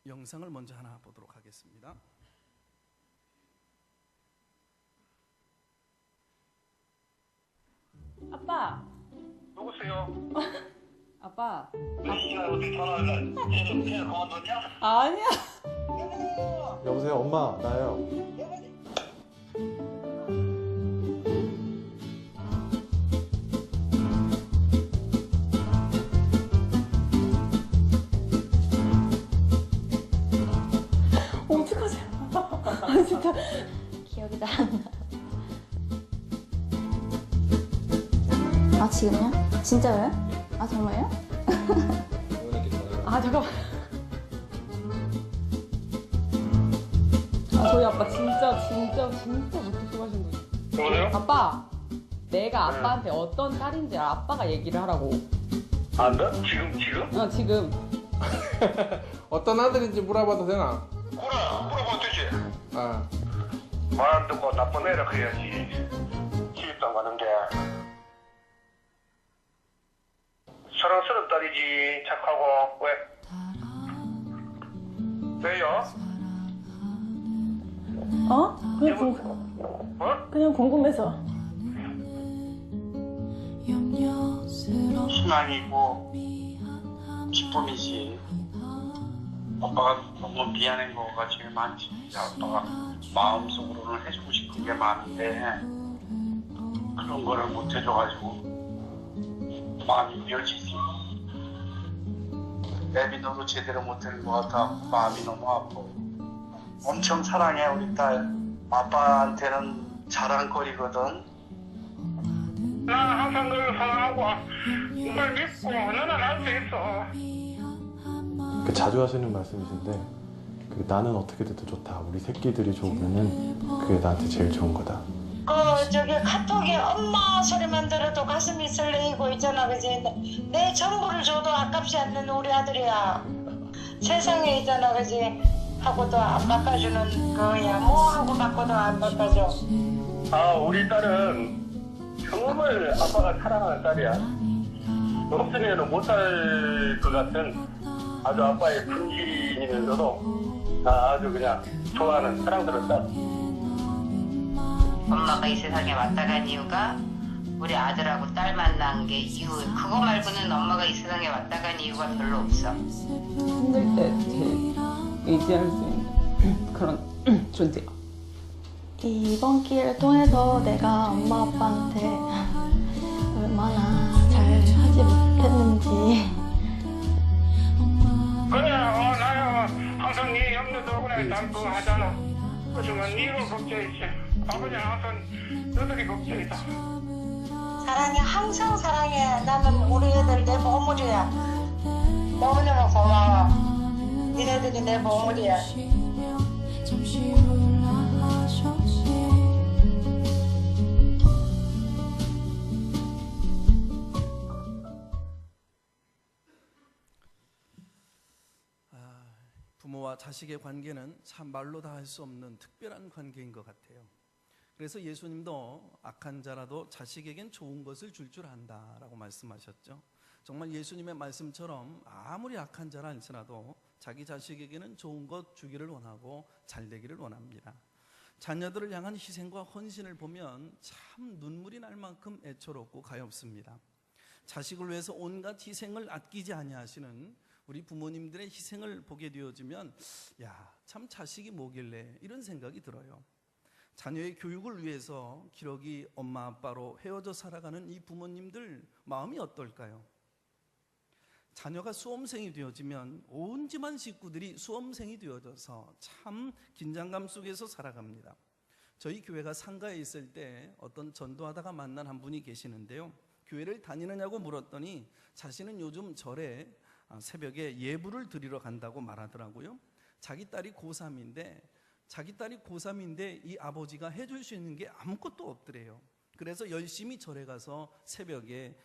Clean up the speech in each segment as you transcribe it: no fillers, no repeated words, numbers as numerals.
영상을 먼저 하나 보도록 하겠습니다. 아빠. 누구세요? 아빠. 이 시간에 어떻게 전화를 쟤는 그만뒀냐? 아니야. 여보세요, 엄마, 나예요. 어떡하지? 아 진짜 기억이 잘 안 나. 아 지금요? 진짜요? 아 정말요? 아 잠깐만. 아 저희 아빠 진짜 못해 좋아하시는 분. 여보세요? 아빠. 내가 아빠한테 어떤 딸인지 아빠가 얘기를 하라고. 아, 나? 지금? 지금. 어떤 아들인지 물어봐도 되나? 그래, 물어보면 되지. 아, 말 안 듣고 나쁜 애라 해야지. 시집도 안 가는데. 사랑스러운 딸이지. 착하고. 왜? 왜요? 그냥 궁금해서. 희망이고 기쁨이지. 아빠가 너무 미안한 거가 제일 많지. 아빠가 마음속으로는 해주고 싶은 게 많은데 그런 거를 못 해줘가지고 마음이 미어지지. 내비너도 제대로 못하는 것 같아. 마음이 너무 아파. 엄청 사랑해 우리 딸. 아빠한테는 자랑거리거든. 난 항상 널 사랑하고 널 믿고 너는 할 수 있어. 자주 하시는 말씀이신데, 나는 어떻게 돼도 좋다. 우리 새끼들이 좋으면은 그게 나한테 제일 좋은 거다. 저기 카톡에 엄마 소리만 들어도 가슴이 설레이고 있잖아, 그지? 내 전부를 줘도 아깝지 않는 우리 아들이야. 세상에 있잖아, 그지? 하고도 안 바꿔주는 거야. 뭐 하고 바꿔도 안 바꿔줘. 아, 우리 딸은 정말 아빠가 사랑하는 딸이야. 없으면 못할 것 같은 아주 아빠의 분신이면서도 아주 그냥 좋아하는 사랑스러운 딸. 엄마가 이 세상에 왔다 간 이유가 우리 아들하고 딸 만난 게 이유. 그거 말고는 엄마가 이 세상에 왔다 간 이유가 별로 없어. 힘들 때 제일 의지할 수 있는 그런 존재. 이번 기회를 통해서 내가 엄마 아빠한테 얼마나 잘 하지 못했는지. 그래, 나야 항상 네 염려도 그래 담고 하잖아. 그렇지만 네로 걱정이지. 아버지는 항상 너들이 걱정이다. 사랑해, 항상 사랑해. 나는 우리 애들 내 보물이야. 너무너무 고마워. 니네들이 내 보물이야. 부모와 자식의 관계는 참 말로 다 할 수 없는 특별한 관계인 것 같아요. 그래서 예수님도 악한 자라도 자식에겐 좋은 것을 줄 안다라고 말씀하셨죠. 정말 예수님의 말씀처럼 아무리 악한 자라 할지라도 자기 자식에게는 좋은 것 주기를 원하고 잘 되기를 원합니다. 자녀들을 향한 희생과 헌신을 보면 참 눈물이 날 만큼 애처롭고 가엾습니다. 자식을 위해서 온갖 희생을 아끼지 아니하시는 우리 부모님들의 희생을 보게 되어지면 참 자식이 뭐길래 이런 생각이 들어요. 자녀의 교육을 위해서 기러기 엄마 아빠로 헤어져 살아가는 이 부모님들 마음이 어떨까요? 자녀가 수험생이 되어지면 온 집안 식구들이 수험생이 되어져서 참 긴장감 속에서 살아갑니다. 저희 교회가 상가에 있을 때 어떤 전도하다가 만난 한 분이 계시는데요, 교회를 다니느냐고 물었더니 자신은 요즘 절에 새벽에 예불을 드리러 간다고 말하더라고요. 자기 딸이 고3인데 이 아버지가 해줄 수 있는 게 아무것도 없더래요. 그래서 열심히 절에 가서 새벽에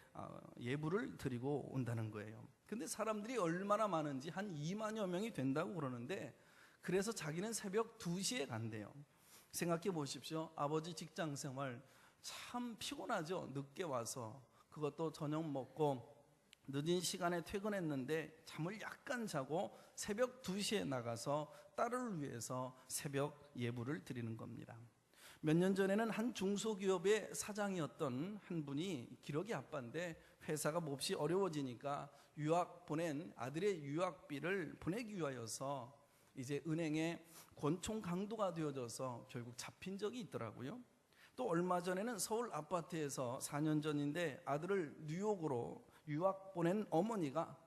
예불을 드리고 온다는 거예요. 근데 사람들이 얼마나 많은지 한 2만여 명이 된다고 그러는데, 그래서 자기는 새벽 2시에 간대요. 생각해 보십시오. 아버지 직장 생활 참 피곤하죠. 늦게 와서 그것도 저녁 먹고 늦은 시간에 퇴근했는데 잠을 약간 자고 새벽 2시에 나가서 딸을 위해서 새벽 예불을 드리는 겁니다. 몇 년 전에는 한 중소기업의 사장이었던 한 분이 기러기 아빠인데 회사가 몹시 어려워지니까 유학 보낸 아들의 유학비를 보내기 위하여서 이제 은행에 권총 강도가 되어져서 결국 잡힌 적이 있더라고요. 또 얼마 전에는 서울 아파트에서 4년 전인데 아들을 뉴욕으로 유학 보낸 어머니가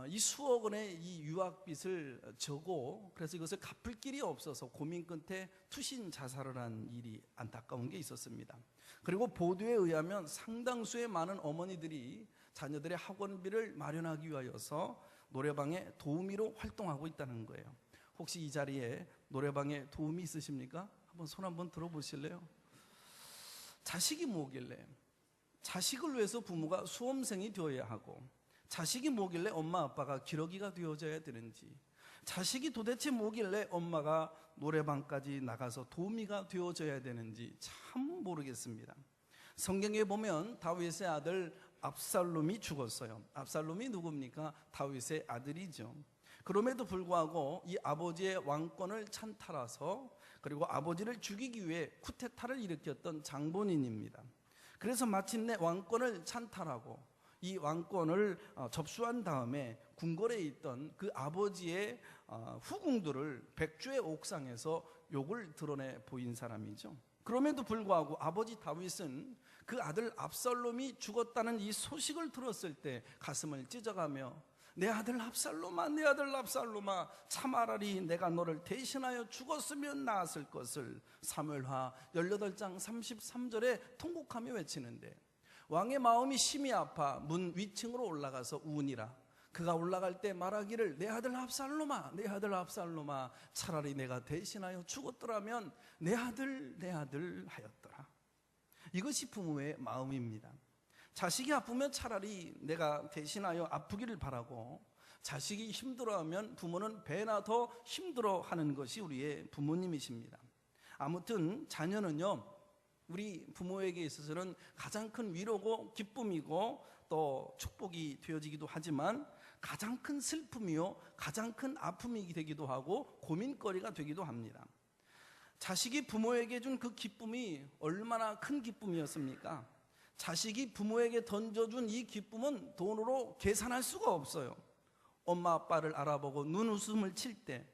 이 수억 원의 이 유학빚을 져고 그래서 이것을 갚을 길이 없어서 고민 끝에 투신 자살을 한 일이 안타까운 게 있었습니다. 그리고 보도에 의하면 상당수의 많은 어머니들이 자녀들의 학원비를 마련하기 위하여서 노래방에 도우미로 활동하고 있다는 거예요. 혹시 이 자리에 노래방에 도우미 있으십니까? 한번 손 한번 들어보실래요? 자식이 뭐길래 자식을 위해서 부모가 수험생이 되어야 하고 자식이 뭐길래 엄마 아빠가 기러기가 되어져야 되는지 자식이 도대체 뭐길래 엄마가 노래방까지 나가서 도우미가 되어져야 되는지 참 모르겠습니다. 성경에 보면 다윗의 아들 압살롬이 죽었어요. 압살롬이 누굽니까? 다윗의 아들이죠. 그럼에도 불구하고 이 아버지의 왕권을 찬탈해서 그리고 아버지를 죽이기 위해 쿠데타를 일으켰던 장본인입니다. 그래서 마침내 왕권을 찬탈하고 이 왕권을 접수한 다음에 궁궐에 있던 그 아버지의 후궁들을 백주의 옥상에서 욕을 드러내 보인 사람이죠. 그럼에도 불구하고 아버지 다윗은 그 아들 압살롬이 죽었다는 이 소식을 들었을 때 가슴을 찢어가며 내 아들 압살롬아, 내 아들 압살롬아, 참아라리 내가 너를 대신하여 죽었으면 나았을 것을 사무엘하 18장 33절에 통곡하며 외치는데 왕의 마음이 심히 아파 문 위층으로 올라가서 우니라. 그가 올라갈 때 말하기를 내 아들 압살롬아, 내 아들 압살롬아, 차라리 내가 대신하여 죽었더라면 내 아들 하였더라. 이것이 부모의 마음입니다. 자식이 아프면 차라리 내가 대신하여 아프기를 바라고 자식이 힘들어하면 부모는 배나 더 힘들어하는 것이 우리의 부모님이십니다. 아무튼 자녀는요 우리 부모에게 있어서는 가장 큰 위로고 기쁨이고 또 축복이 되어지기도 하지만 가장 큰 슬픔이요 가장 큰 아픔이 되기도 하고 고민거리가 되기도 합니다. 자식이 부모에게 준 그 기쁨이 얼마나 큰 기쁨이었습니까? 자식이 부모에게 던져준 이 기쁨은 돈으로 계산할 수가 없어요. 엄마 아빠를 알아보고 눈웃음을 칠 때,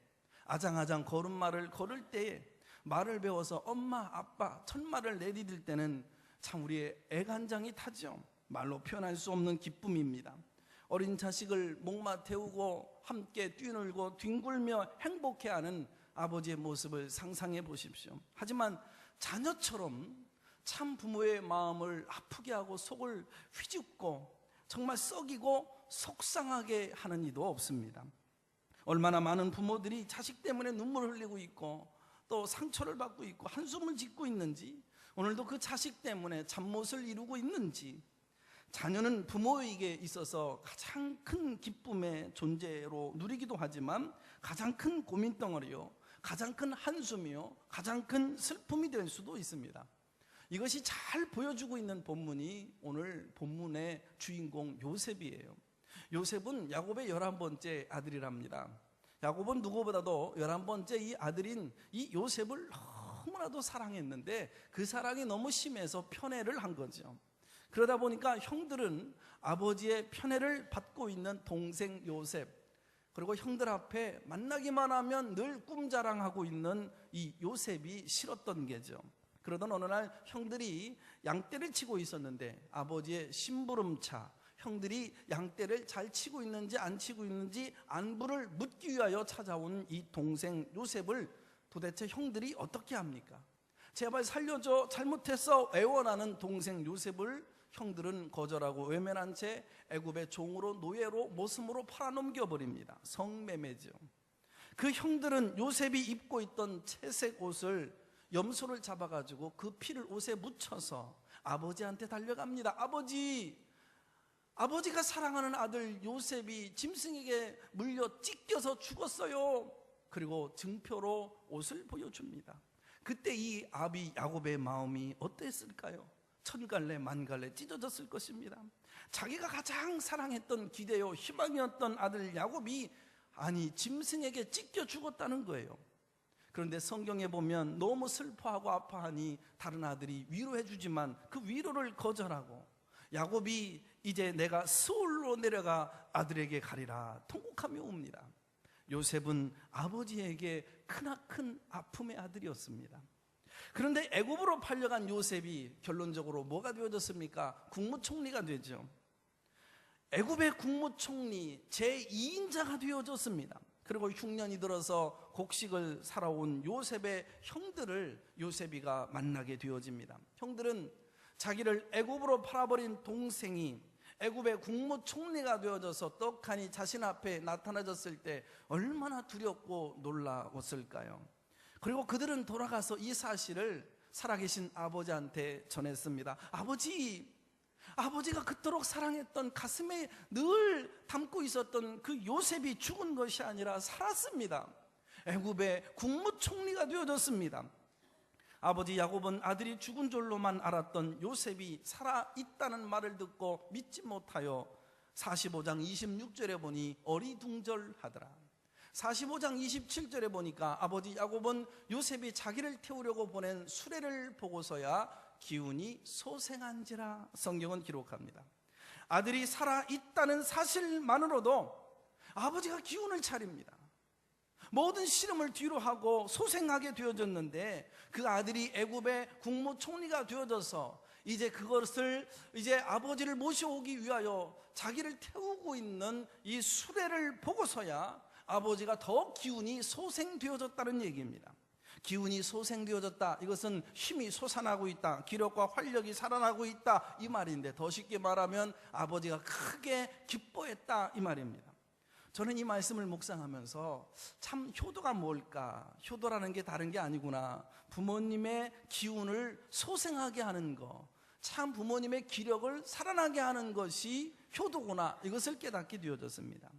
아장아장 걸음마를 걸을 때에 말을 배워서 엄마 아빠 첫말을 내디딜 때는 참 우리의 애간장이 타죠. 말로 표현할 수 없는 기쁨입니다. 어린 자식을 목마 태우고 함께 뛰놀고 뒹굴며 행복해하는 아버지의 모습을 상상해 보십시오. 하지만 자녀처럼 참 부모의 마음을 아프게 하고 속을 휘집고 정말 썩이고 속상하게 하는 이도 없습니다. 얼마나 많은 부모들이 자식 때문에 눈물을 흘리고 있고 또 상처를 받고 있고 한숨을 짓고 있는지, 오늘도 그 자식 때문에 잠못을 이루고 있는지. 자녀는 부모에게 있어서 가장 큰 기쁨의 존재로 누리기도 하지만 가장 큰 고민덩어리요, 가장 큰 한숨이요, 가장 큰 슬픔이 될 수도 있습니다. 이것이 잘 보여주고 있는 본문이 오늘 본문의 주인공 요셉이에요. 요셉은 야곱의 11번째 아들이랍니다. 야곱은 누구보다도 11번째 이 아들인 이 요셉을 너무나도 사랑했는데 그 사랑이 너무 심해서 편애를 한 거죠. 그러다 보니까 형들은 아버지의 편애를 받고 있는 동생 요셉, 그리고 형들 앞에 만나기만 하면 늘 꿈자랑하고 있는 이 요셉이 싫었던 게죠. 그러던 어느 날 형들이 양떼를 치고 있었는데 아버지의 심부름차, 형들이 양떼를 잘 치고 있는지 안 치고 있는지 안부를 묻기 위하여 찾아온 이 동생 요셉을 도대체 형들이 어떻게 합니까? 제발 살려줘, 잘못했어 애원하는 동생 요셉을 형들은 거절하고 외면한 채 애굽의 종으로 노예로 모슴으로 팔아넘겨 버립니다. 성매매죠. 그 형들은 요셉이 입고 있던 채색 옷을 염소를 잡아가지고 그 피를 옷에 묻혀서 아버지한테 달려갑니다. 아버지가 사랑하는 아들 요셉이 짐승에게 물려 찢겨서 죽었어요. 그리고 증표로 옷을 보여줍니다. 그때 이 아비 야곱의 마음이 어땠을까요? 천갈래 만갈래 찢어졌을 것입니다. 자기가 가장 사랑했던 기대요 희망이었던 아들 야곱이 짐승에게 찢겨 죽었다는 거예요. 그런데 성경에 보면 너무 슬퍼하고 아파하니 다른 아들이 위로해 주지만 그 위로를 거절하고 야곱이 이제 내가 스올로 내려가 아들에게 가리라 통곡하며 옵니다. 요셉은 아버지에게 크나큰 아픔의 아들이었습니다. 그런데 애굽으로 팔려간 요셉이 결론적으로 뭐가 되어졌습니까? 국무총리가 되죠. 애굽의 국무총리 제2인자가 되어졌습니다. 그리고 흉년이 들어서 곡식을 살아온 요셉의 형들을 요셉이가 만나게 되어집니다. 형들은 자기를 애굽으로 팔아버린 동생이 애굽의 국무총리가 되어져서 떡하니 자신 앞에 나타나졌을 때 얼마나 두렵고 놀라웠을까요? 그리고 그들은 돌아가서 이 사실을 살아계신 아버지한테 전했습니다. 아버지가 그토록 사랑했던 가슴에 늘 담고 있었던 그 요셉이 죽은 것이 아니라 살았습니다. 애굽의 국무총리가 되어졌습니다. 아버지 야곱은 아들이 죽은 줄로만 알았던 요셉이 살아있다는 말을 듣고 믿지 못하여 45장 26절에 보니 어리둥절하더라. 45장 27절에 보니까 아버지 야곱은 요셉이 자기를 태우려고 보낸 수레를 보고서야 기운이 소생한지라 성경은 기록합니다. 아들이 살아있다는 사실만으로도 아버지가 기운을 차립니다. 모든 씨름을 뒤로 하고 소생하게 되어졌는데 그 아들이 애굽의 국무총리가 되어져서 이제 그것을 아버지를 모셔오기 위하여 자기를 태우고 있는 이 수레를 보고서야 아버지가 더 기운이 소생되어졌다는 얘기입니다. 기운이 소생되어졌다, 이것은 힘이 솟아나고 있다, 기력과 활력이 살아나고 있다, 이 말인데 더 쉽게 말하면 아버지가 크게 기뻐했다, 이 말입니다. 저는 이 말씀을 묵상하면서 참 효도가 뭘까? 효도라는 게 다른 게 아니구나. 부모님의 기운을 소생하게 하는 거, 참 부모님의 기력을 살아나게 하는 것이 효도구나, 이것을 깨닫게 되어졌습니다.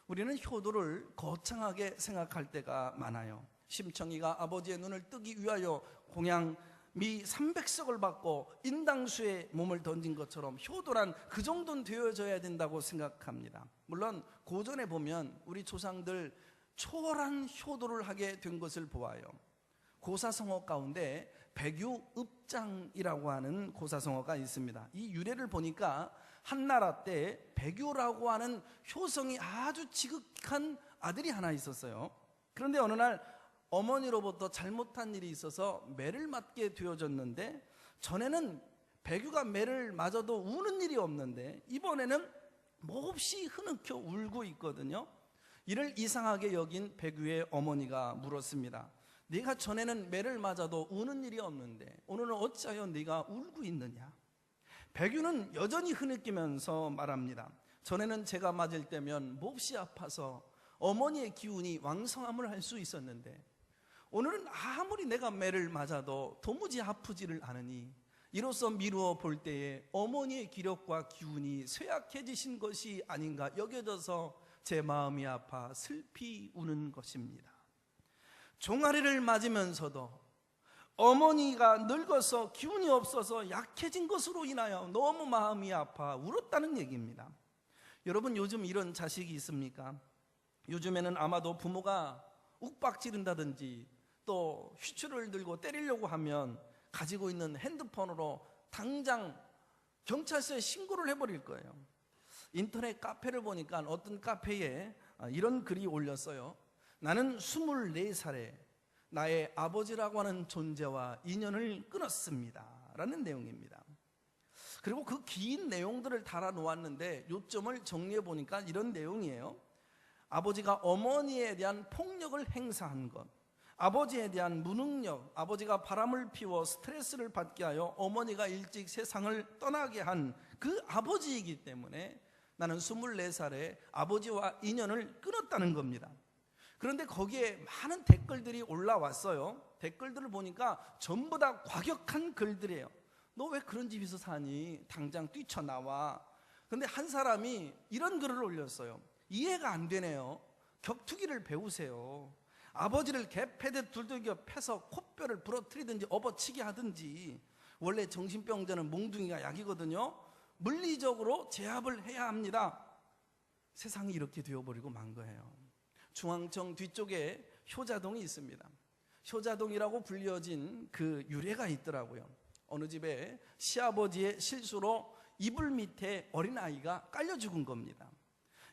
우리는 효도를 거창하게 생각할 때가 많아요. 심청이가 아버지의 눈을 뜨기 위하여 공양 미 300석을 받고 인당수에 몸을 던진 것처럼 효도란 그 정도는 되어져야 된다고 생각합니다. 물론 고전에 보면 우리 조상들 초월한 효도를 하게 된 것을 보아요. 고사성어 가운데 백유읍장이라고 하는 고사성어가 있습니다. 이 유래를 보니까 한나라 때 백유라고 하는 효성이 아주 지극한 아들이 하나 있었어요. 그런데 어느 날 어머니로부터 잘못한 일이 있어서 매를 맞게 되어졌는데, 전에는 백유가 매를 맞아도 우는 일이 없는데 이번에는 몹시 흐느껴 울고 있거든요. 이를 이상하게 여긴 백유의 어머니가 물었습니다. 네가 전에는 매를 맞아도 우는 일이 없는데 오늘은 어찌하여 네가 울고 있느냐? 백유는 여전히 흐느끼면서 말합니다. 전에는 제가 맞을 때면 몹시 아파서 어머니의 기운이 왕성함을 할 수 있었는데 오늘은 아무리 내가 매를 맞아도 도무지 아프지를 않으니 이로써 미루어 볼 때에 어머니의 기력과 기운이 쇠약해지신 것이 아닌가 여겨져서 제 마음이 아파 슬피 우는 것입니다. 종아리를 맞으면서도 어머니가 늙어서 기운이 없어서 약해진 것으로 인하여 너무 마음이 아파 울었다는 얘기입니다. 여러분, 요즘 이런 자식이 있습니까? 요즘에는 아마도 부모가 욱박지른다든지 또 휘추를 들고 때리려고 하면 가지고 있는 핸드폰으로 당장 경찰서에 신고를 해버릴 거예요. 인터넷 카페를 보니까 어떤 카페에 이런 글이 올렸어요. 나는 24살에 나의 아버지라고 하는 존재와 인연을 끊었습니다 라는 내용입니다. 그리고 그 긴 내용들을 달아 놓았는데 요점을 정리해 보니까 이런 내용이에요. 아버지가 어머니에 대한 폭력을 행사한 것, 아버지에 대한 무능력, 아버지가 바람을 피워 스트레스를 받게 하여 어머니가 일찍 세상을 떠나게 한 그 아버지이기 때문에 나는 24살에 아버지와 인연을 끊었다는 겁니다. 그런데 거기에 많은 댓글들이 올라왔어요. 댓글들을 보니까 전부 다 과격한 글들이에요. 너 왜 그런 집에서 사니? 당장 뛰쳐나와. 그런데 한 사람이 이런 글을 올렸어요. 이해가 안 되네요. 격투기를 배우세요. 아버지를 개패듯 두들겨 패서 코뼈를 부러뜨리든지 업어치게 하든지. 원래 정신병자는 몽둥이가 약이거든요. 물리적으로 제압을 해야 합니다. 세상이 이렇게 되어버리고 만 거예요. 중앙청 뒤쪽에 효자동이 있습니다. 효자동이라고 불려진 그 유래가 있더라고요. 어느 집에 시아버지의 실수로 이불 밑에 어린아이가 깔려 죽은 겁니다.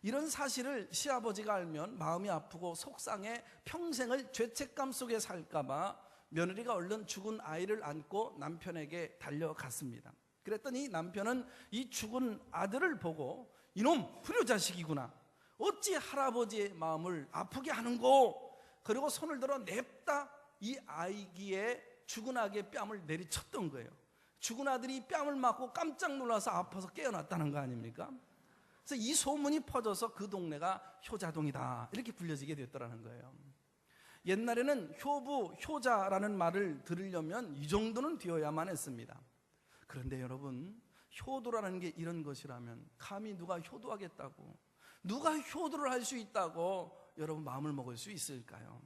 이런 사실을 시아버지가 알면 마음이 아프고 속상해 평생을 죄책감 속에 살까봐 며느리가 얼른 죽은 아이를 안고 남편에게 달려갔습니다. 그랬더니 남편은 이 죽은 아들을 보고 이놈 불효자식이구나, 어찌 할아버지의 마음을 아프게 하는고, 그리고 손을 들어 냅다 이 아이기에 죽은 아기의 뺨을 내리쳤던 거예요. 죽은 아들이 뺨을 맞고 깜짝 놀라서 아파서 깨어났다는 거 아닙니까? 그래서 이 소문이 퍼져서 그 동네가 효자동이다 이렇게 불려지게 됐더라는 거예요. 옛날에는 효부, 효자라는 말을 들으려면 이 정도는 되어야만 했습니다. 그런데 여러분, 효도라는 게 이런 것이라면 감히 누가 효도하겠다고, 누가 효도를 할 수 있다고 여러분 마음을 먹을 수 있을까요?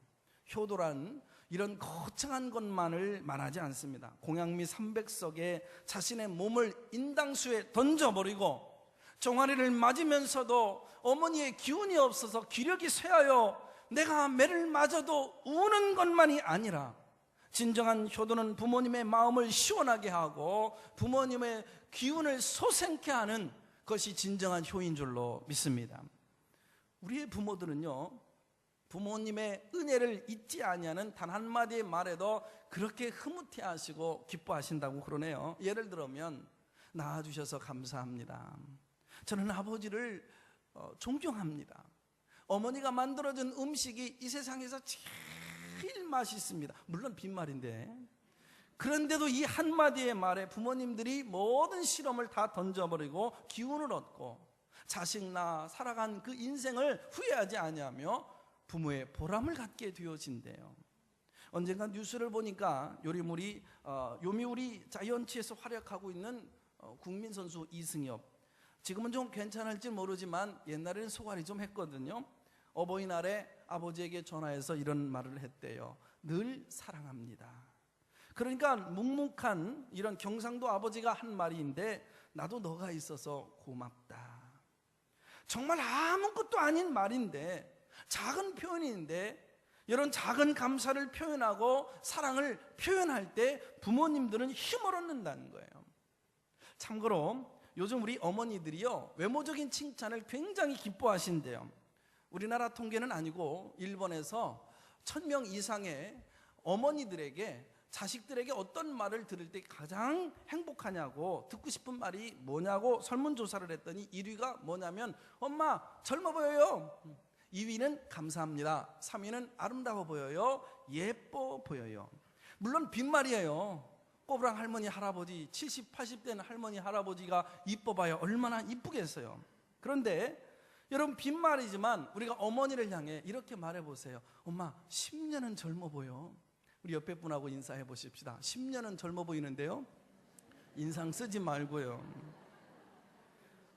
효도란 이런 거창한 것만을 말하지 않습니다. 공양미 300석에 자신의 몸을 인당수에 던져버리고 종아리를 맞으면서도 어머니의 기운이 없어서 기력이 쇠하여 내가 매를 맞아도 우는 것만이 아니라, 진정한 효도는 부모님의 마음을 시원하게 하고 부모님의 기운을 솟생케 하는 것이 진정한 효인 줄로 믿습니다. 우리의 부모들은요, 부모님의 은혜를 잊지 아니하는 단 한마디의 말에도 그렇게 흐뭇해하시고 기뻐하신다고 그러네요. 예를 들면, 낳아주셔서 감사합니다. 저는 아버지를 존경합니다. 어머니가 만들어준 음식이 이 세상에서 제일 맛있습니다. 물론 빈말인데, 그런데도 이 한마디의 말에 부모님들이 모든 실험을 다 던져버리고 기운을 얻고 자식 낳아 살아간 그 인생을 후회하지 아니하며 부모의 보람을 갖게 되어진대요. 언젠가 뉴스를 보니까 요미우리 자이언츠에서 활약하고 있는 국민선수 이승엽, 지금은 좀 괜찮을지 모르지만 옛날에는 소갈이 좀 했거든요. 어버이날에 아버지에게 전화해서 이런 말을 했대요. 늘 사랑합니다. 그러니까 묵묵한 이런 경상도 아버지가 한 말인데, 나도 너가 있어서 고맙다. 정말 아무것도 아닌 말인데, 작은 표현인데, 이런 작은 감사를 표현하고 사랑을 표현할 때 부모님들은 힘을 얻는다는 거예요. 참고로 요즘 우리 어머니들이요, 외모적인 칭찬을 굉장히 기뻐하신대요. 우리나라 통계는 아니고 일본에서 1000명 이상의 어머니들에게 자식들에게 어떤 말을 들을 때 가장 행복하냐고, 듣고 싶은 말이 뭐냐고 설문조사를 했더니 1위가 뭐냐면, 엄마 젊어 보여요. 2위는 감사합니다. 3위는 아름다워 보여요. 예뻐 보여요. 물론 빈말이에요. 꼬부랑 할머니 할아버지, 70, 80대는 할머니 할아버지가 이뻐봐야 얼마나 이쁘겠어요. 그런데 여러분, 빈말이지만 우리가 어머니를 향해 이렇게 말해보세요. 엄마 10년은 젊어 보여. 우리 옆에 분하고 인사해 보십시다. 10년은 젊어 보이는데요, 인상 쓰지 말고요.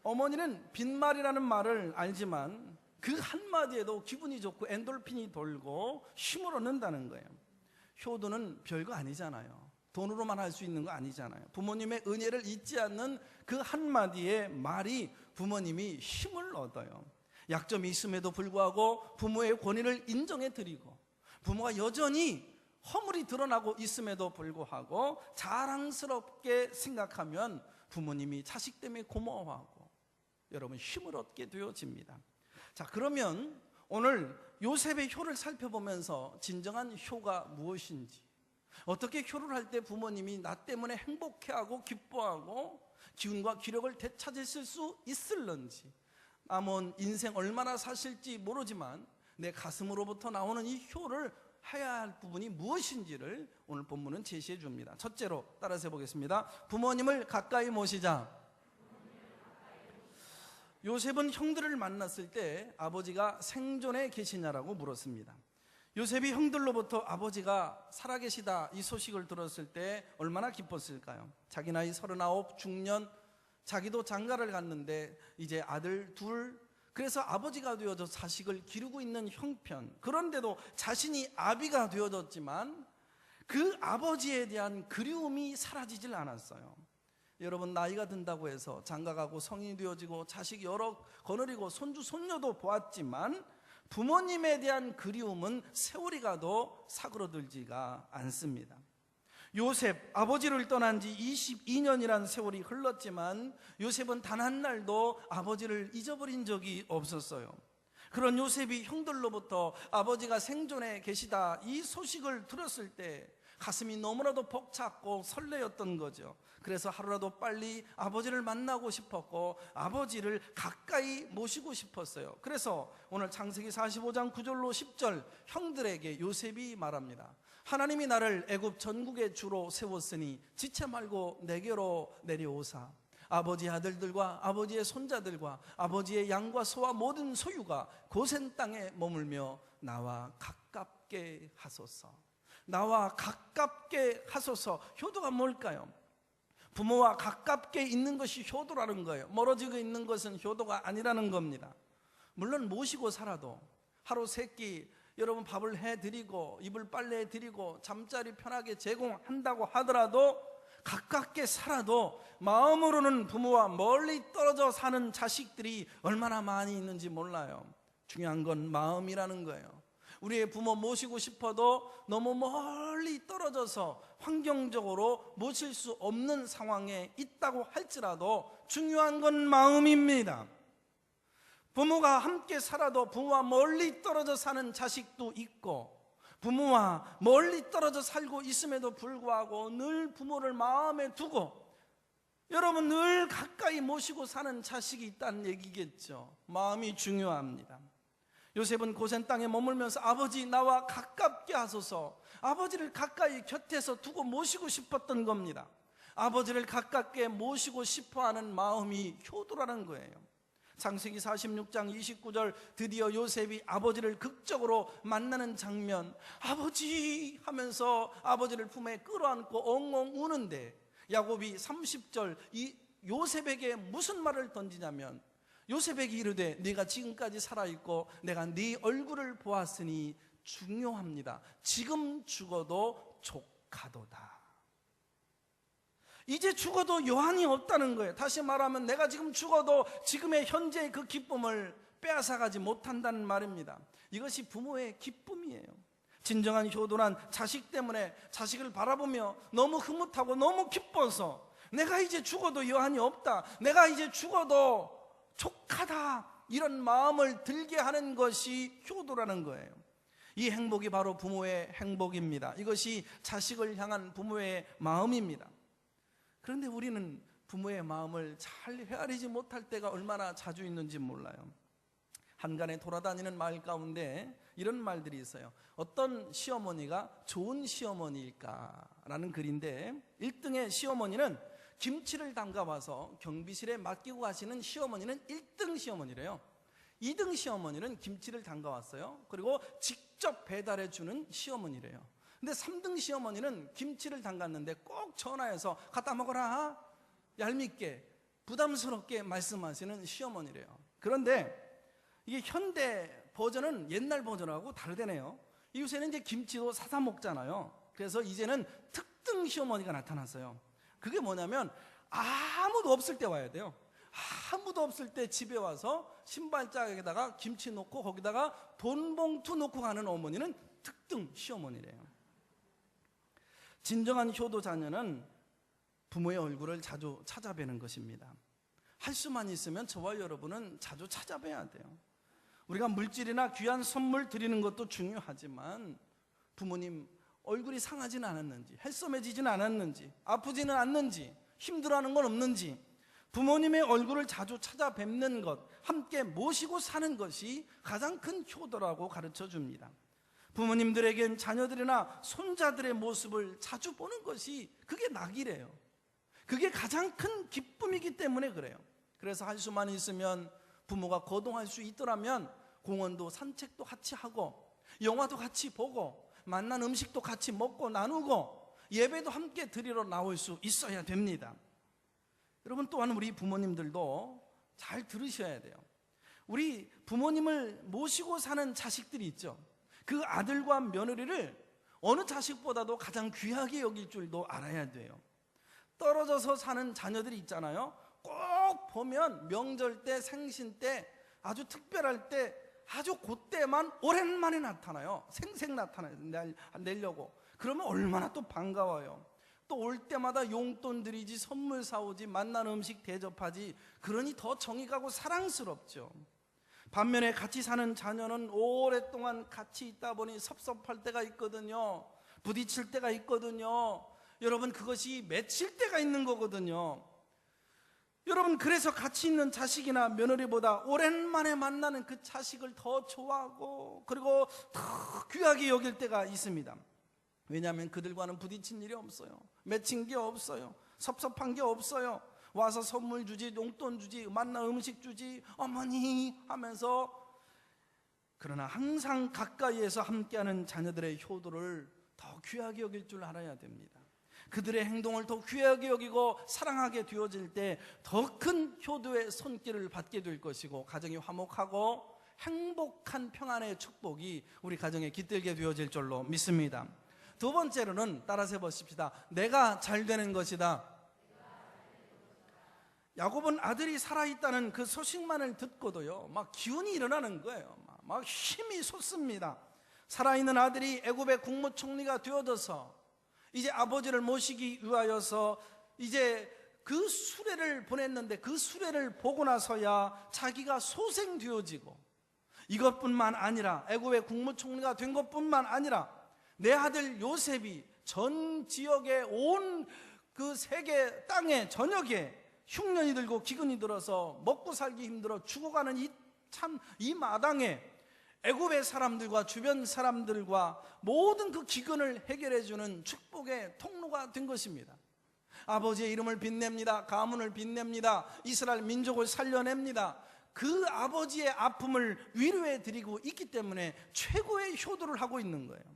어머니는 빈말이라는 말을 알지만 그 한마디에도 기분이 좋고 엔돌핀이 돌고 힘을 얻는다는 거예요. 효도는 별거 아니잖아요. 돈으로만 할 수 있는 거 아니잖아요. 부모님의 은혜를 잊지 않는 그 한마디의 말이 부모님이 힘을 얻어요. 약점이 있음에도 불구하고 부모의 권위를 인정해 드리고, 부모가 여전히 허물이 드러나고 있음에도 불구하고 자랑스럽게 생각하면 부모님이 자식 때문에 고마워하고 여러분 힘을 얻게 되어집니다. 자, 그러면 오늘 요셉의 효를 살펴보면서 진정한 효가 무엇인지, 어떻게 효를 할 때 부모님이 나 때문에 행복해하고 기뻐하고 기운과 기력을 되찾으실 수 있을런지, 남은 인생 얼마나 사실지 모르지만 내 가슴으로부터 나오는 이 효를 해야 할 부분이 무엇인지를 오늘 본문은 제시해 줍니다. 첫째로 따라서 해보겠습니다. 부모님을 가까이 모시자. 요셉은 형들을 만났을 때 아버지가 생존에 계시냐라고 물었습니다. 요셉이 형들로부터 아버지가 살아계시다 이 소식을 들었을 때 얼마나 기뻤을까요? 자기 나이 39 중년, 자기도 장가를 갔는데 이제 아들 둘, 그래서 아버지가 되어져 자식을 기르고 있는 형편, 그런데도 자신이 아비가 되어졌지만 그 아버지에 대한 그리움이 사라지질 않았어요. 여러분 나이가 든다고 해서 장가가고 성인이 되어지고 자식 여러 거느리고 손주 손녀도 보았지만 부모님에 대한 그리움은 세월이 가도 사그러들지가 않습니다. 요셉, 아버지를 떠난 지 22년이란 세월이 흘렀지만 요셉은 단 한 날도 아버지를 잊어버린 적이 없었어요. 그런 요셉이 형들로부터 아버지가 생존해 계시다 이 소식을 들었을 때 가슴이 너무나도 벅찼고 설레었던 거죠. 그래서 하루라도 빨리 아버지를 만나고 싶었고 아버지를 가까이 모시고 싶었어요. 그래서 오늘 창세기 45장 9절로 10절 형들에게 요셉이 말합니다. 하나님이 나를 애굽 전국의 주로 세웠으니 지체 말고 내게로 내려오사 아버지의 아들들과 아버지의 손자들과 아버지의 양과 소와 모든 소유가 고센 땅에 머물며 나와 가깝게 하소서. 나와 가깝게 하소서. 효도가 뭘까요? 부모와 가깝게 있는 것이 효도라는 거예요. 멀어지고 있는 것은 효도가 아니라는 겁니다. 물론 모시고 살아도 하루 세 끼 여러분 밥을 해드리고 이불 빨래해드리고 잠자리 편하게 제공한다고 하더라도 가깝게 살아도 마음으로는 부모와 멀리 떨어져 사는 자식들이 얼마나 많이 있는지 몰라요. 중요한 건 마음이라는 거예요. 우리의 부모 모시고 싶어도 너무 멀리 떨어져서 환경적으로 모실 수 없는 상황에 있다고 할지라도 중요한 건 마음입니다. 부모가 함께 살아도 부모와 멀리 떨어져 사는 자식도 있고 부모와 멀리 떨어져 살고 있음에도 불구하고 늘 부모를 마음에 두고 여러분 늘 가까이 모시고 사는 자식이 있다는 얘기겠죠. 마음이 중요합니다. 요셉은 고센 땅에 머물면서 아버지 나와 가깝게 하소서, 아버지를 가까이 곁에서 두고 모시고 싶었던 겁니다. 아버지를 가깝게 모시고 싶어하는 마음이 효도라는 거예요. 창세기 46장 29절 드디어 요셉이 아버지를 극적으로 만나는 장면, 아버지 하면서 아버지를 품에 끌어안고 엉엉 우는데 야곱이 30절 이 요셉에게 무슨 말을 던지냐면 요셉에게 이르되 네가 지금까지 살아있고 내가 네 얼굴을 보았으니 중요합니다. 지금 죽어도 족하도다. 이제 죽어도 여한이 없다는 거예요. 다시 말하면 내가 지금 죽어도 지금의 현재의 그 기쁨을 빼앗아가지 못한다는 말입니다. 이것이 부모의 기쁨이에요. 진정한 효도란 자식 때문에 자식을 바라보며 너무 흐뭇하고 너무 기뻐서 내가 이제 죽어도 여한이 없다, 내가 이제 죽어도 족하다, 이런 마음을 들게 하는 것이 효도라는 거예요. 이 행복이 바로 부모의 행복입니다. 이것이 자식을 향한 부모의 마음입니다. 그런데 우리는 부모의 마음을 잘 헤아리지 못할 때가 얼마나 자주 있는지 몰라요. 한간에 돌아다니는 말 가운데 이런 말들이 있어요. 어떤 시어머니가 좋은 시어머니일까라는 글인데 1등의 시어머니는 김치를 담가와서 경비실에 맡기고 가시는 시어머니는 1등 시어머니래요. 2등 시어머니는 김치를 담가왔어요. 그리고 직접 배달해 주는 시어머니래요. 근데 3등 시어머니는 김치를 담갔는데 꼭 전화해서 갖다 먹어라, 얄밉게 부담스럽게 말씀하시는 시어머니래요. 그런데 이게 현대 버전은 옛날 버전하고 다르대네요. 요새는 이제 김치도 사서 먹잖아요. 그래서 이제는 특등 시어머니가 나타났어요. 그게 뭐냐면 아무도 없을 때 와야 돼요. 아무도 없을 때 집에 와서 신발장에다가 김치 놓고 거기다가 돈 봉투 놓고 가는 어머니는 특등 시어머니래요. 진정한 효도 자녀는 부모의 얼굴을 자주 찾아뵈는 것입니다. 할 수만 있으면 저와 여러분은 자주 찾아뵈야 돼요. 우리가 물질이나 귀한 선물 드리는 것도 중요하지만 부모님 얼굴이 상하지는 않았는지, 헬섬해지지는 않았는지, 아프지는 않는지, 힘들어하는 건 없는지 부모님의 얼굴을 자주 찾아뵙는 것, 함께 모시고 사는 것이 가장 큰 효도라고 가르쳐 줍니다. 부모님들에겐 자녀들이나 손자들의 모습을 자주 보는 것이 그게 낙이래요. 그게 가장 큰 기쁨이기 때문에 그래요. 그래서 할 수만 있으면 부모가 거동할 수 있더라면 공원도 산책도 같이 하고 영화도 같이 보고 만난 음식도 같이 먹고 나누고 예배도 함께 드리러 나올 수 있어야 됩니다. 여러분, 또한 우리 부모님들도 잘 들으셔야 돼요. 우리 부모님을 모시고 사는 자식들이 있죠. 그 아들과 며느리를 어느 자식보다도 가장 귀하게 여길 줄도 알아야 돼요. 떨어져서 사는 자녀들이 있잖아요. 꼭 보면 명절 때, 생신 때, 아주 특별할 때, 아주 그때만 오랜만에 나타나요. 생생 나타나요. 내려고. 그러면 얼마나 또 반가워요. 또 올 때마다 용돈 드리지, 선물 사오지, 맛난 음식 대접하지. 그러니 더 정이 가고 사랑스럽죠. 반면에 같이 사는 자녀는 오랫동안 같이 있다 보니 섭섭할 때가 있거든요. 부딪힐 때가 있거든요. 여러분, 그것이 맺힐 때가 있는 거거든요. 여러분, 그래서 같이 있는 자식이나 며느리보다 오랜만에 만나는 그 자식을 더 좋아하고 그리고 더 귀하게 여길 때가 있습니다. 왜냐하면 그들과는 부딪힌 일이 없어요. 맺힌 게 없어요. 섭섭한 게 없어요. 와서 선물 주지, 용돈 주지, 맛난 음식 주지, 어머니 하면서. 그러나 항상 가까이에서 함께하는 자녀들의 효도를 더 귀하게 여길 줄 알아야 됩니다. 그들의 행동을 더 귀하게 여기고 사랑하게 되어질 때 더 큰 효도의 손길을 받게 될 것이고, 가정이 화목하고 행복한 평안의 축복이 우리 가정에 깃들게 되어질 줄로 믿습니다. 두 번째로는 따라서 해보십시다. 내가 잘 되는 것이다. 야곱은 아들이 살아있다는 그 소식만을 듣고도요, 막 기운이 일어나는 거예요. 막 힘이 솟습니다. 살아있는 아들이 애굽의 국무총리가 되어져서 이제 아버지를 모시기 위하여서 이제 그 수레를 보냈는데, 그 수레를 보고 나서야 자기가 소생되어지고, 이것뿐만 아니라 애굽의 국무총리가 된 것뿐만 아니라 내 아들 요셉이 전 지역의 온 그 세계 땅의 전역에 흉년이 들고 기근이 들어서 먹고 살기 힘들어 죽어가는 이 마당에 애굽의 사람들과 주변 사람들과 모든 그 기근을 해결해주는 축복의 통로가 된 것입니다. 아버지의 이름을 빛냅니다. 가문을 빛냅니다. 이스라엘 민족을 살려냅니다. 그 아버지의 아픔을 위로해 드리고 있기 때문에 최고의 효도를 하고 있는 거예요.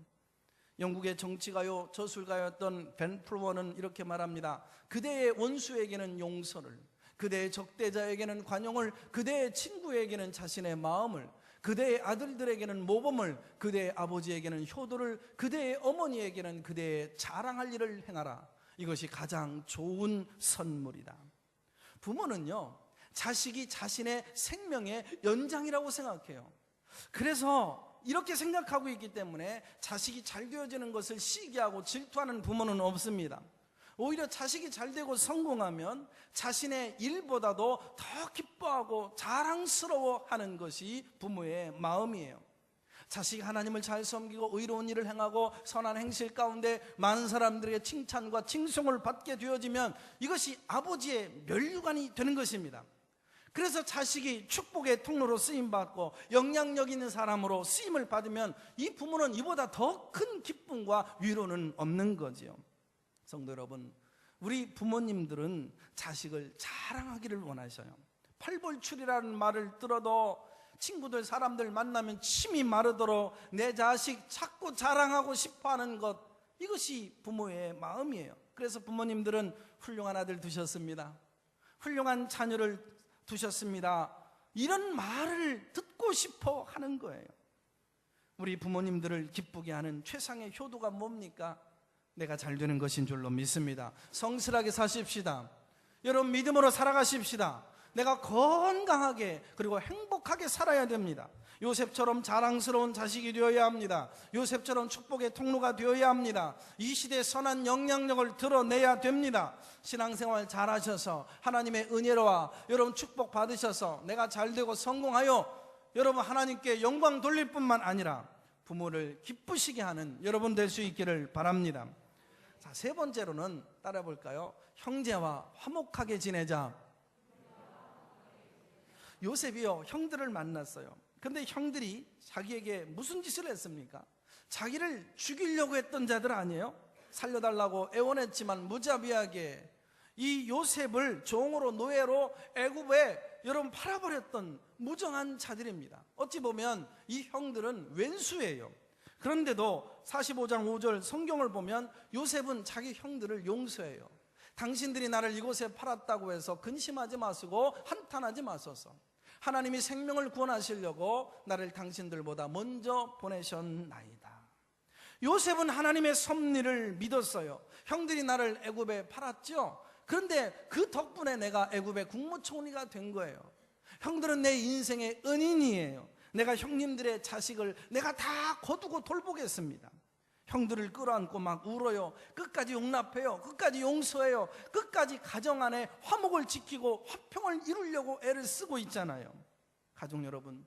영국의 정치가요, 저술가였던 벤 플로어는 이렇게 말합니다. 그대의 원수에게는 용서를, 그대의 적대자에게는 관용을, 그대의 친구에게는 자신의 마음을, 그대의 아들들에게는 모범을, 그대의 아버지에게는 효도를, 그대의 어머니에게는 그대의 자랑할 일을 행하라. 이것이 가장 좋은 선물이다. 부모는요, 자식이 자신의 생명의 연장이라고 생각해요. 그래서 이렇게 생각하고 있기 때문에 자식이 잘 되어지는 것을 시기하고 질투하는 부모는 없습니다. 오히려 자식이 잘 되고 성공하면 자신의 일보다도 더 기뻐하고 자랑스러워하는 것이 부모의 마음이에요. 자식이 하나님을 잘 섬기고 의로운 일을 행하고 선한 행실 가운데 많은 사람들에게 칭찬과 칭송을 받게 되어지면 이것이 아버지의 면류관이 되는 것입니다. 그래서 자식이 축복의 통로로 쓰임받고 영향력 있는 사람으로 쓰임을 받으면 이 부모는 이보다 더 큰 기쁨과 위로는 없는 거지요. 성도 여러분, 우리 부모님들은 자식을 자랑하기를 원하셔요. 팔벌출이라는 말을 들어도 친구들, 사람들 만나면 침이 마르도록 내 자식 자꾸 자랑하고 싶어하는 것, 이것이 부모의 마음이에요. 그래서 부모님들은 훌륭한 아들 두셨습니다, 훌륭한 자녀를 두셨습니다, 이런 말을 듣고 싶어 하는 거예요. 우리 부모님들을 기쁘게 하는 최상의 효도가 뭡니까? 내가 잘 되는 것인 줄로 믿습니다. 성실하게 사십시다. 여러분, 믿음으로 살아가십시다. 내가 건강하게 그리고 행복하게 살아야 됩니다. 요셉처럼 자랑스러운 자식이 되어야 합니다. 요셉처럼 축복의 통로가 되어야 합니다. 이 시대에 선한 영향력을 드러내야 됩니다. 신앙생활 잘하셔서 하나님의 은혜로와 여러분 축복 받으셔서 내가 잘되고 성공하여 여러분 하나님께 영광 돌릴 뿐만 아니라 부모를 기쁘시게 하는 여러분 될 수 있기를 바랍니다. 자, 세 번째로는 따라 볼까요? 형제와 화목하게 지내자. 요셉이요, 형들을 만났어요. 근데 형들이 자기에게 무슨 짓을 했습니까? 자기를 죽이려고 했던 자들 아니에요? 살려달라고 애원했지만 무자비하게 이 요셉을 종으로, 노예로 애굽에 여러분 팔아버렸던 무정한 자들입니다. 어찌 보면 이 형들은 왼수예요. 그런데도 45장 5절 성경을 보면 요셉은 자기 형들을 용서해요. 당신들이 나를 이곳에 팔았다고 해서 근심하지 마시고 한탄하지 마소서. 하나님이 생명을 구원하시려고 나를 당신들보다 먼저 보내셨나이다. 요셉은 하나님의 섭리를 믿었어요. 형들이 나를 애굽에 팔았죠. 그런데 그 덕분에 내가 애굽의 국무총리가 된 거예요. 형들은 내 인생의 은인이에요. 내가 형님들의 자식을 내가 다 거두고 돌보겠습니다. 형들을 끌어안고 막 울어요. 끝까지 용납해요. 끝까지 용서해요. 끝까지 가정 안에 화목을 지키고 화평을 이루려고 애를 쓰고 있잖아요. 가족 여러분,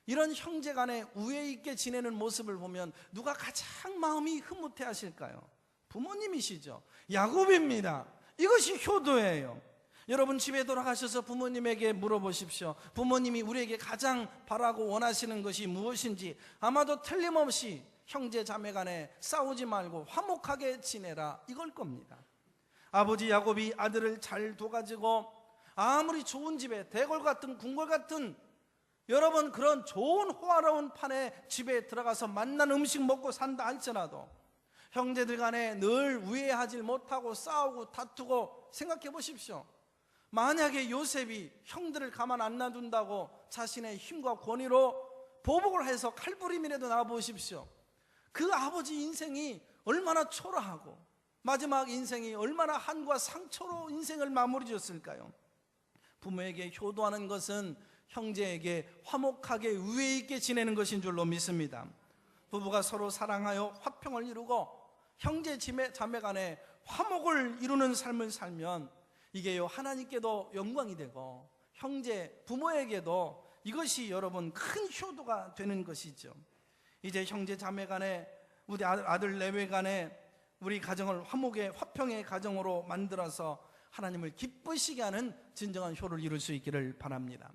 이런 형제 간에 우애 있게 지내는 모습을 보면 누가 가장 마음이 흐뭇해 하실까요? 부모님이시죠. 야곱입니다. 이것이 효도예요. 여러분 집에 돌아가셔서 부모님에게 물어보십시오. 부모님이 우리에게 가장 바라고 원하시는 것이 무엇인지. 아마도 틀림없이 형제 자매 간에 싸우지 말고 화목하게 지내라, 이걸 겁니다. 아버지 야곱이 아들을 잘 둬가지고 아무리 좋은 집에 대궐 같은 궁궐 같은 여러분 그런 좋은 호화로운 판에 집에 들어가서 맛난 음식 먹고 산다 할지라도 형제들 간에 늘 우애하지 못하고 싸우고 다투고, 생각해 보십시오. 만약에 요셉이 형들을 가만 안 놔둔다고 자신의 힘과 권위로 보복을 해서 칼부림이라도 나와보십시오. 그 아버지 인생이 얼마나 초라하고 마지막 인생이 얼마나 한과 상처로 인생을 마무리 지었을까요? 부모에게 효도하는 것은 형제에게 화목하게 우애 있게 지내는 것인 줄로 믿습니다. 부부가 서로 사랑하여 화평을 이루고 형제 자매 간에 화목을 이루는 삶을 살면 이게요 하나님께도 영광이 되고 형제 부모에게도 이것이 여러분 큰 효도가 되는 것이죠. 이제 형제 자매 간에 우리 아들 내외 간에 우리 가정을 화목의 화평의 가정으로 만들어서 하나님을 기쁘시게 하는 진정한 효를 이룰 수 있기를 바랍니다.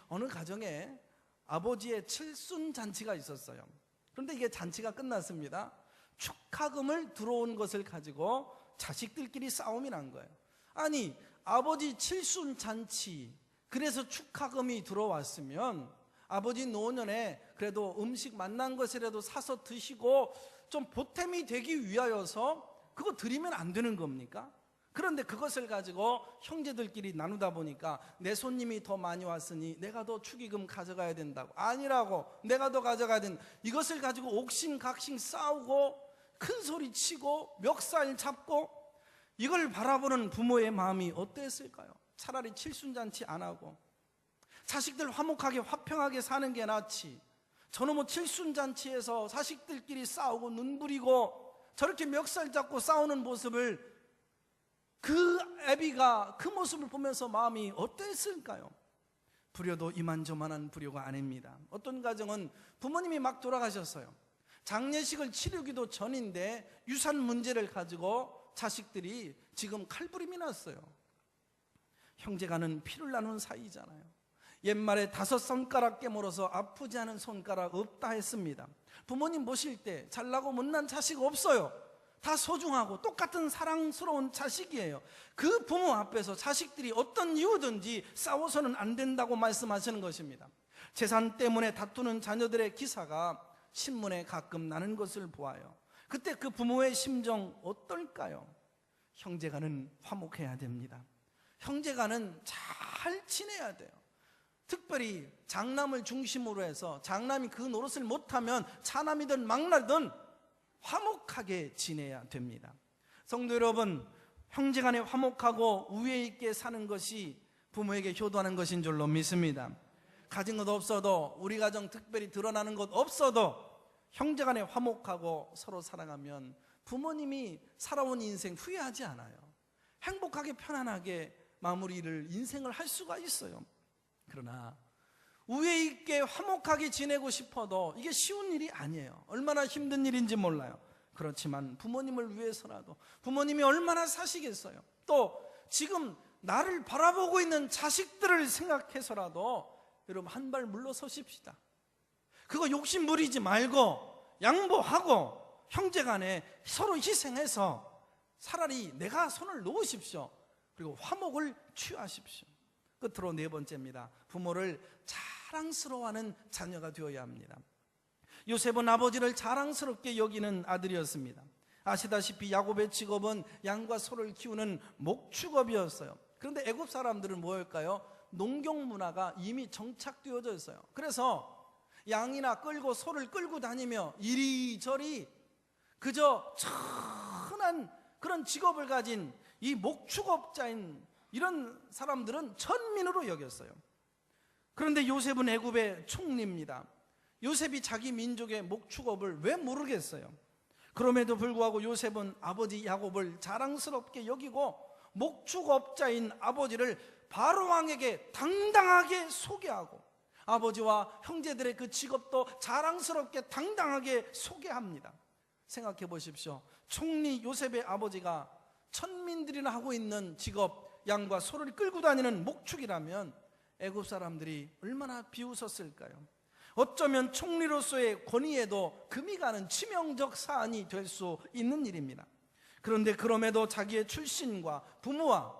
어느 가정에 아버지의 칠순 잔치가 있었어요. 그런데 이게 잔치가 끝났습니다. 축하금을 들어온 것을 가지고 자식들끼리 싸움이 난 거예요. 아니, 아버지 칠순 잔치, 그래서 축하금이 들어왔으면 아버지 노년에 그래도 음식 맛난 것이라도 사서 드시고 좀 보탬이 되기 위하여서 그거 드리면 안 되는 겁니까? 그런데 그것을 가지고 형제들끼리 나누다 보니까 내 손님이 더 많이 왔으니 내가 더 축의금 가져가야 된다고, 아니라고 내가 더 가져가야 된다, 이것을 가지고 옥신각신 싸우고 큰 소리 치고 멱살 잡고, 이걸 바라보는 부모의 마음이 어땠을까요? 차라리 칠순잔치 안 하고 자식들 화목하게 화평하게 사는 게 낫지, 저놈의 칠순잔치에서 자식들끼리 싸우고 눈부리고 저렇게 멱살 잡고 싸우는 모습을 그 애비가 그 모습을 보면서 마음이 어땠을까요? 불효도 이만저만한 불효가 아닙니다. 어떤 가정은 부모님이 막 돌아가셨어요. 장례식을 치르기도 전인데 유산 문제를 가지고 자식들이 지금 칼부림이 났어요. 형제간은 피를 나눈 사이잖아요. 옛말에 5 손가락 깨물어서 아프지 않은 손가락 없다 했습니다. 부모님 모실 때 잘나고 못난 자식 없어요. 다 소중하고 똑같은 사랑스러운 자식이에요. 그 부모 앞에서 자식들이 어떤 이유든지 싸워서는 안 된다고 말씀하시는 것입니다. 재산 때문에 다투는 자녀들의 기사가 신문에 가끔 나는 것을 보아요. 그때 그 부모의 심정 어떨까요? 형제간은 화목해야 됩니다. 형제간은 잘 지내야 돼요. 특별히 장남을 중심으로 해서 장남이 그 노릇을 못하면 차남이든 막나든 화목하게 지내야 됩니다. 성도 여러분, 형제간에 화목하고 우애 있게 사는 것이 부모에게 효도하는 것인 줄로 믿습니다. 가진 것 없어도, 우리 가정 특별히 드러나는 것 없어도 형제간에 화목하고 서로 사랑하면 부모님이 살아온 인생 후회하지 않아요. 행복하게 편안하게 마무리를 인생을 할 수가 있어요. 그러나 우애 있게 화목하게 지내고 싶어도 이게 쉬운 일이 아니에요. 얼마나 힘든 일인지 몰라요. 그렇지만 부모님을 위해서라도, 부모님이 얼마나 사시겠어요. 또 지금 나를 바라보고 있는 자식들을 생각해서라도 여러분 한 발 물러서십시다. 그거 욕심 부리지 말고 양보하고 형제간에 서로 희생해서 차라리 내가 손을 놓으십시오. 그리고 화목을 취하십시오. 끝으로 4번째입니다. 부모를 자랑스러워하는 자녀가 되어야 합니다. 요셉은 아버지를 자랑스럽게 여기는 아들이었습니다. 아시다시피 야곱의 직업은 양과 소를 키우는 목축업이었어요. 그런데 애굽 사람들은 뭐였을까요? 농경 문화가 이미 정착되어져 있어요. 그래서 양이나 끌고 소를 끌고 다니며 이리저리 그저 천한 그런 직업을 가진 이 목축업자인 이런 사람들은 천민으로 여겼어요. 그런데 요셉은 애굽의 총리입니다. 요셉이 자기 민족의 목축업을 왜 모르겠어요? 그럼에도 불구하고 요셉은 아버지 야곱을 자랑스럽게 여기고 목축업자인 아버지를 바로 왕에게 당당하게 소개하고 아버지와 형제들의 그 직업도 자랑스럽게 당당하게 소개합니다. 생각해 보십시오. 총리 요셉의 아버지가 천민들이나 하고 있는 직업, 양과 소를 끌고 다니는 목축이라면 애굽 사람들이 얼마나 비웃었을까요? 어쩌면 총리로서의 권위에도 금이 가는 치명적 사안이 될 수 있는 일입니다. 그런데 그럼에도 자기의 출신과 부모와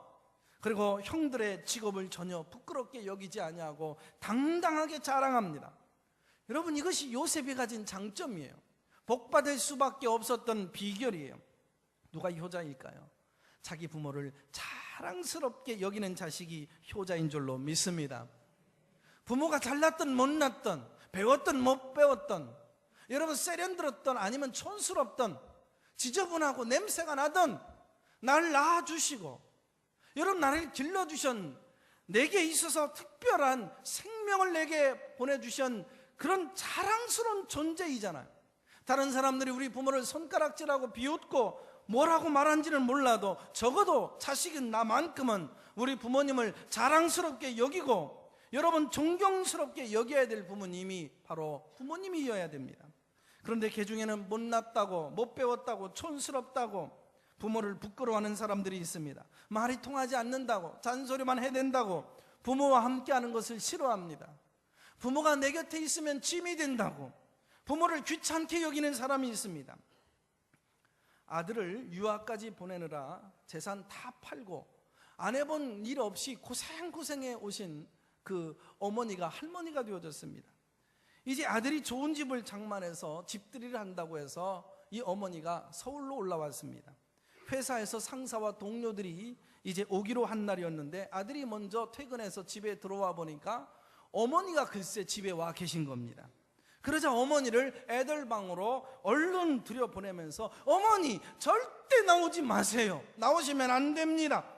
그리고 형들의 직업을 전혀 부끄럽게 여기지 아니하고 당당하게 자랑합니다. 여러분, 이것이 요셉이 가진 장점이에요. 복받을 수밖에 없었던 비결이에요. 누가 효자일까요? 자기 부모를 자랑스럽게 여기는 자식이 효자인 줄로 믿습니다. 부모가 잘났던 못났던, 배웠던 못 배웠던, 여러분 세련들었던 아니면 촌스럽던, 지저분하고 냄새가 나던 날 낳아주시고 여러분 나를 길러주신, 내게 있어서 특별한 생명을 내게 보내주신 그런 자랑스러운 존재이잖아요. 다른 사람들이 우리 부모를 손가락질하고 비웃고 뭐라고 말한지는 몰라도 적어도 자식인 나만큼은 우리 부모님을 자랑스럽게 여기고 여러분 존경스럽게 여겨야 될 부모님이 바로 부모님이어야 됩니다. 그런데 그 중에는 못났다고, 못 배웠다고, 촌스럽다고 부모를 부끄러워하는 사람들이 있습니다. 말이 통하지 않는다고, 잔소리만 해댄다고 부모와 함께하는 것을 싫어합니다. 부모가 내 곁에 있으면 짐이 된다고 부모를 귀찮게 여기는 사람이 있습니다. 아들을 유학까지 보내느라 재산 다 팔고 안 해본 일 없이 고생고생해 오신 그 어머니가 할머니가 되어졌습니다. 이제 아들이 좋은 집을 장만해서 집들이를 한다고 해서 이 어머니가 서울로 올라왔습니다. 회사에서 상사와 동료들이 이제 오기로 한 날이었는데 아들이 먼저 퇴근해서 집에 들어와 보니까 어머니가 글쎄 집에 와 계신 겁니다. 그러자 어머니를 애들 방으로 얼른 들여보내면서 어머니 절대 나오지 마세요. 나오시면 안 됩니다.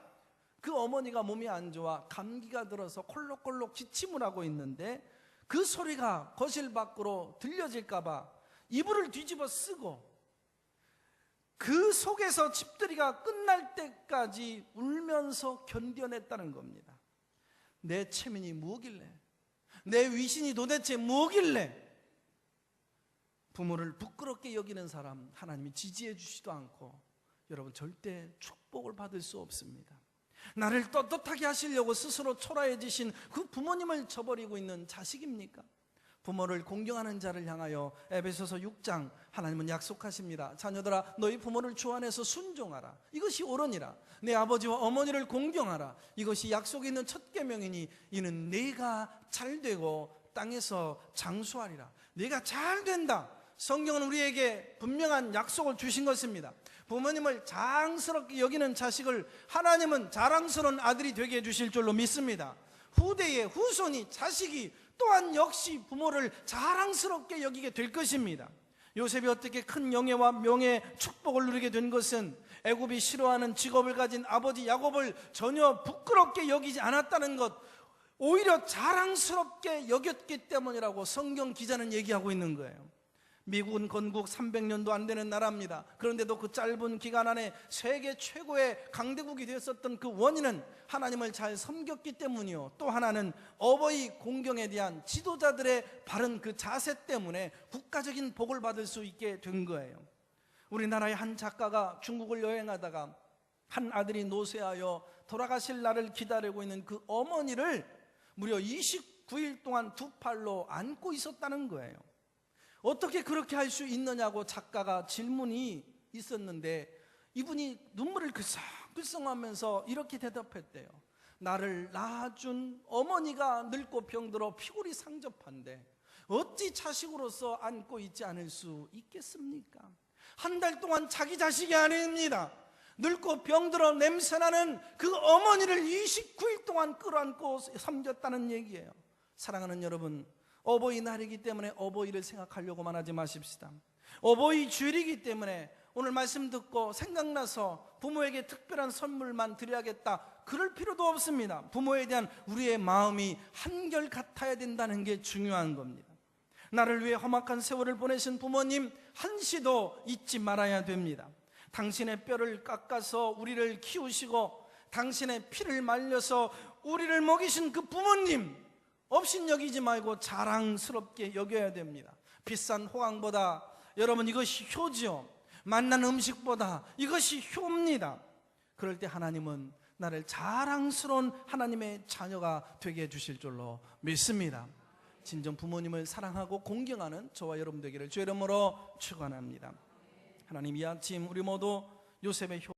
그 어머니가 몸이 안 좋아 감기가 들어서 콜록콜록 기침을 하고 있는데 그 소리가 거실 밖으로 들려질까 봐 이불을 뒤집어 쓰고 그 속에서 집들이가 끝날 때까지 울면서 견뎌냈다는 겁니다. 내 체면이 뭐길래, 내 위신이 도대체 뭐길래 부모를 부끄럽게 여기는 사람 하나님이 지지해 주시도 않고 여러분 절대 축복을 받을 수 없습니다. 나를 떳떳하게 하시려고 스스로 초라해지신 그 부모님을 저버리고 있는 자식입니까? 부모를 공경하는 자를 향하여 에베소서 6장 하나님은 약속하십니다. 자녀들아 너희 부모를 주 안에서 순종하라. 이것이 옳으니라. 내 아버지와 어머니를 공경하라. 이것이 약속이 있는 첫 계명이니 이는 내가 잘되고 땅에서 장수하리라. 내가 잘된다. 성경은 우리에게 분명한 약속을 주신 것입니다. 부모님을 자랑스럽게 여기는 자식을 하나님은 자랑스러운 아들이 되게 해주실 줄로 믿습니다. 후대의 후손이, 자식이 또한 역시 부모를 자랑스럽게 여기게 될 것입니다. 요셉이 어떻게 큰 영예와 명예, 축복을 누리게 된 것은 애굽이 싫어하는 직업을 가진 아버지 야곱을 전혀 부끄럽게 여기지 않았다는 것, 오히려 자랑스럽게 여겼기 때문이라고 성경 기자는 얘기하고 있는 거예요. 미국은 건국 300년도 안 되는 나라입니다. 그런데도 그 짧은 기간 안에 세계 최고의 강대국이 되었었던 그 원인은 하나님을 잘 섬겼기 때문이요, 또 하나는 어버이 공경에 대한 지도자들의 바른 그 자세 때문에 국가적인 복을 받을 수 있게 된 거예요. 우리나라의 한 작가가 중국을 여행하다가 한 아들이 노쇠하여 돌아가실 날을 기다리고 있는 그 어머니를 무려 29일 동안 두 팔로 안고 있었다는 거예요. 어떻게 그렇게 할 수 있느냐고 작가가 질문이 있었는데 이분이 눈물을 글썽글썽하면서 이렇게 대답했대요. 나를 낳아준 어머니가 늙고 병들어 피골이 상접한데 어찌 자식으로서 안고 있지 않을 수 있겠습니까? 한 달 동안 자기 자식이 아닙니다. 늙고 병들어 냄새나는 그 어머니를 29일 동안 끌어안고 섬겼다는 얘기예요. 사랑하는 여러분, 어버이날이기 때문에 어버이를 생각하려고만 하지 마십시다. 어버이 주일이기 때문에 오늘 말씀 듣고 생각나서 부모에게 특별한 선물만 드려야겠다, 그럴 필요도 없습니다. 부모에 대한 우리의 마음이 한결 같아야 된다는 게 중요한 겁니다. 나를 위해 험악한 세월을 보내신 부모님 한시도 잊지 말아야 됩니다. 당신의 뼈를 깎아서 우리를 키우시고 당신의 피를 말려서 우리를 먹이신 그 부모님 업신여기지 말고 자랑스럽게 여겨야 됩니다. 비싼 호강보다 여러분 이것이 효지요, 맛난 음식보다 이것이 효입니다. 그럴 때 하나님은 나를 자랑스러운 하나님의 자녀가 되게 해주실 줄로 믿습니다. 진정 부모님을 사랑하고 공경하는 저와 여러분 되기를 주의 이름으로 축원합니다. 하나님, 이 아침 우리 모두 요셉의 효